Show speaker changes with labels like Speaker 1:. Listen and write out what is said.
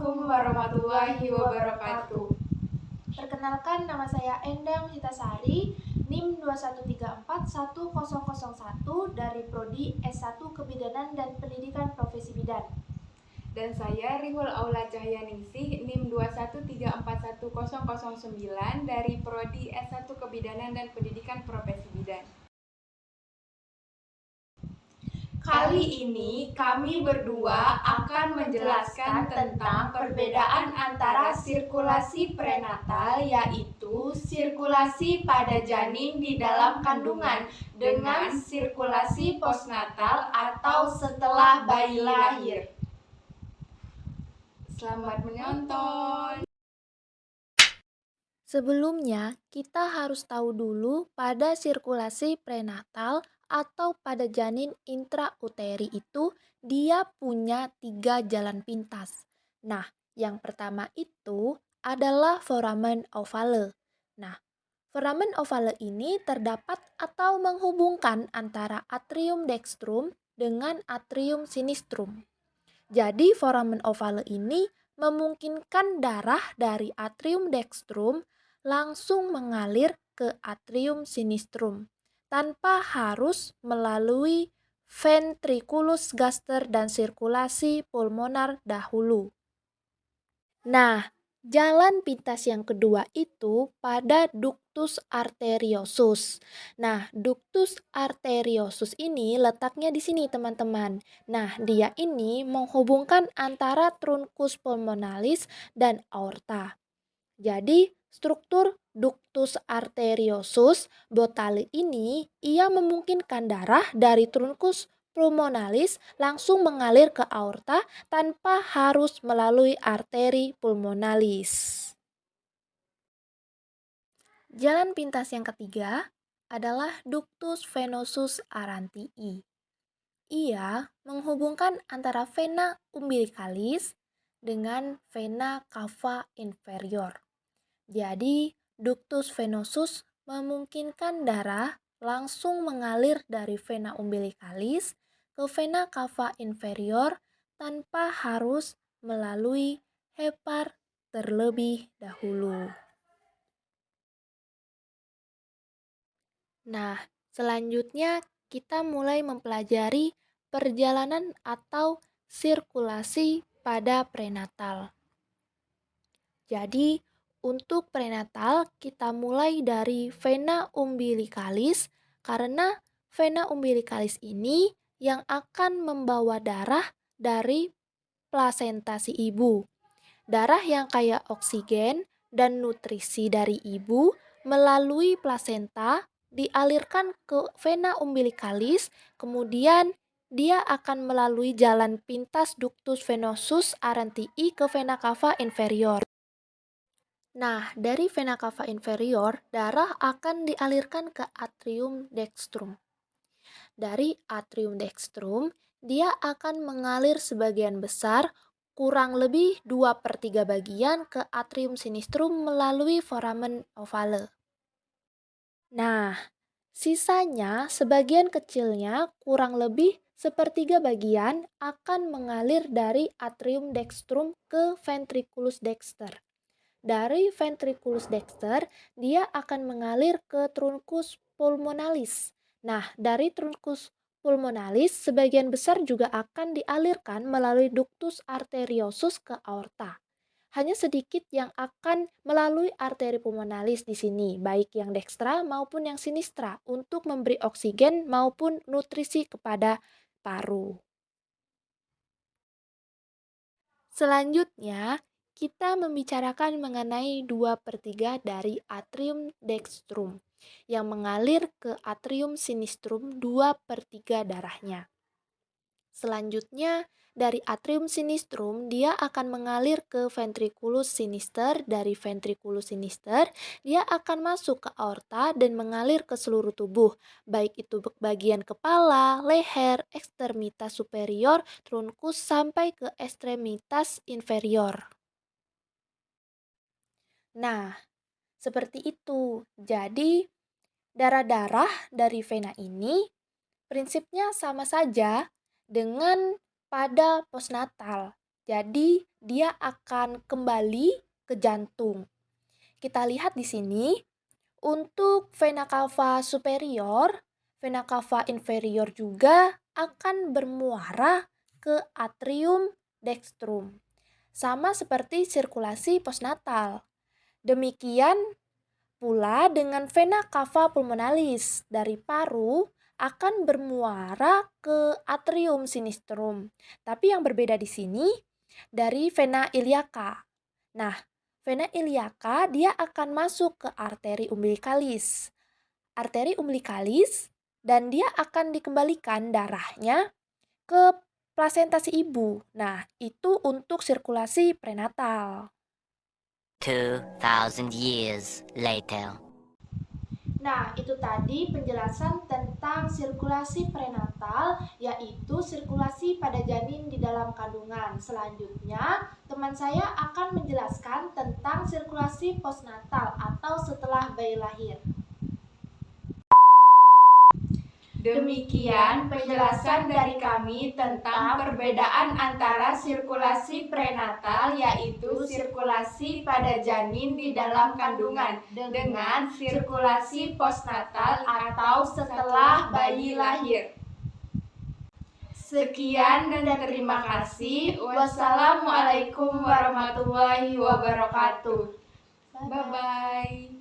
Speaker 1: Assalamualaikum warahmatullahi wabarakatuh.
Speaker 2: Perkenalkan, nama saya Endang Hitasari, NIM 213410001 dari Prodi S1 Kebidanan dan Pendidikan Profesi Bidan.
Speaker 1: Dan saya Rihul Aula Cahyaningsih, NIM 213411009 dari Prodi S1 Kebidanan dan Pendidikan Profesi Bidan. Kali ini kami berdua akan menjelaskan tentang perbedaan antara sirkulasi prenatal, yaitu sirkulasi pada janin di dalam kandungan, dengan sirkulasi postnatal atau setelah bayi lahir. Selamat menonton.
Speaker 2: Sebelumnya, kita harus tahu dulu pada sirkulasi prenatal atau pada janin intrauteri itu dia punya 3 jalan pintas. Nah, yang pertama itu adalah foramen ovale. Nah, foramen ovale ini terdapat atau menghubungkan antara atrium dextrum dengan atrium sinistrum. Jadi foramen ovale ini memungkinkan darah dari atrium dextrum langsung mengalir ke atrium sinistrum tanpa harus melalui ventriculus gaster dan sirkulasi pulmonar dahulu. Nah, jalan pintas yang kedua itu pada ductus arteriosus. Nah, ductus arteriosus ini letaknya di sini, teman-teman. Nah, dia ini menghubungkan antara truncus pulmonalis dan aorta. Jadi, struktur ductus arteriosus botale ini ia memungkinkan darah dari truncus pulmonalis langsung mengalir ke aorta tanpa harus melalui arteri pulmonalis. Jalan pintas yang ketiga adalah ductus venosus arantii. Ia menghubungkan antara vena umbilicalis dengan vena cava inferior. Jadi, ductus venosus memungkinkan darah langsung mengalir dari vena umbilicalis ke vena cava inferior tanpa harus melalui hepar terlebih dahulu. Nah, selanjutnya kita mulai mempelajari perjalanan atau sirkulasi pada prenatal. Jadi, untuk prenatal kita mulai dari vena umbilicalis karena vena umbilicalis ini yang akan membawa darah dari plasenta si ibu. Darah yang kaya oksigen dan nutrisi dari ibu melalui plasenta dialirkan ke vena umbilicalis, kemudian dia akan melalui jalan pintas ductus venosus arantii ke vena cava inferior. Nah, dari vena cava inferior, darah akan dialirkan ke atrium dextrum. Dari atrium dextrum, dia akan mengalir sebagian besar, kurang lebih 2/3 bagian ke atrium sinistrum melalui foramen ovale. Nah, sisanya sebagian kecilnya kurang lebih 1/3 bagian akan mengalir dari atrium dextrum ke ventriculus dexter. Dari ventriculus dexter, dia akan mengalir ke truncus pulmonalis. Nah, dari truncus pulmonalis, sebagian besar juga akan dialirkan melalui ductus arteriosus ke aorta. Hanya sedikit yang akan melalui arteri pulmonalis di sini, baik yang dextra maupun yang sinistra, untuk memberi oksigen maupun nutrisi kepada paru. Selanjutnya, kita membicarakan mengenai 2/3 dari atrium dextrum yang mengalir ke atrium sinistrum 2/3 darahnya. Selanjutnya, dari atrium sinistrum dia akan mengalir ke ventriculus sinister. Dari ventriculus sinister dia akan masuk ke aorta dan mengalir ke seluruh tubuh, baik itu bagian kepala, leher, ekstremitas superior, trunkus sampai ke ekstremitas inferior. Nah, seperti itu. Jadi, darah-darah dari vena ini prinsipnya sama saja dengan pada postnatal. Jadi, dia akan kembali ke jantung. Kita lihat di sini, untuk vena cava superior, vena cava inferior juga akan bermuara ke atrium dextrum. Sama seperti sirkulasi postnatal. Demikian pula dengan vena cava pulmonalis dari paru akan bermuara ke atrium sinistrum. Tapi yang berbeda di sini dari vena iliaca. Nah, vena iliaca dia akan masuk ke arteri umbilikalis. Arteri umbilikalis dan dia akan dikembalikan darahnya ke plasenta si ibu. Nah, itu untuk sirkulasi prenatal.
Speaker 3: 2,000 years later.
Speaker 2: Nah, itu tadi penjelasan tentang sirkulasi prenatal, yaitu sirkulasi pada janin di dalam kandungan. Selanjutnya, teman saya akan menjelaskan tentang sirkulasi postnatal atau setelah bayi lahir.
Speaker 1: Demikian penjelasan dari kami tentang perbedaan antara sirkulasi prenatal, yaitu sirkulasi pada janin di dalam kandungan, dengan sirkulasi postnatal atau setelah bayi lahir. Sekian dan terima kasih. Wassalamualaikum warahmatullahi wabarakatuh. Bye-bye.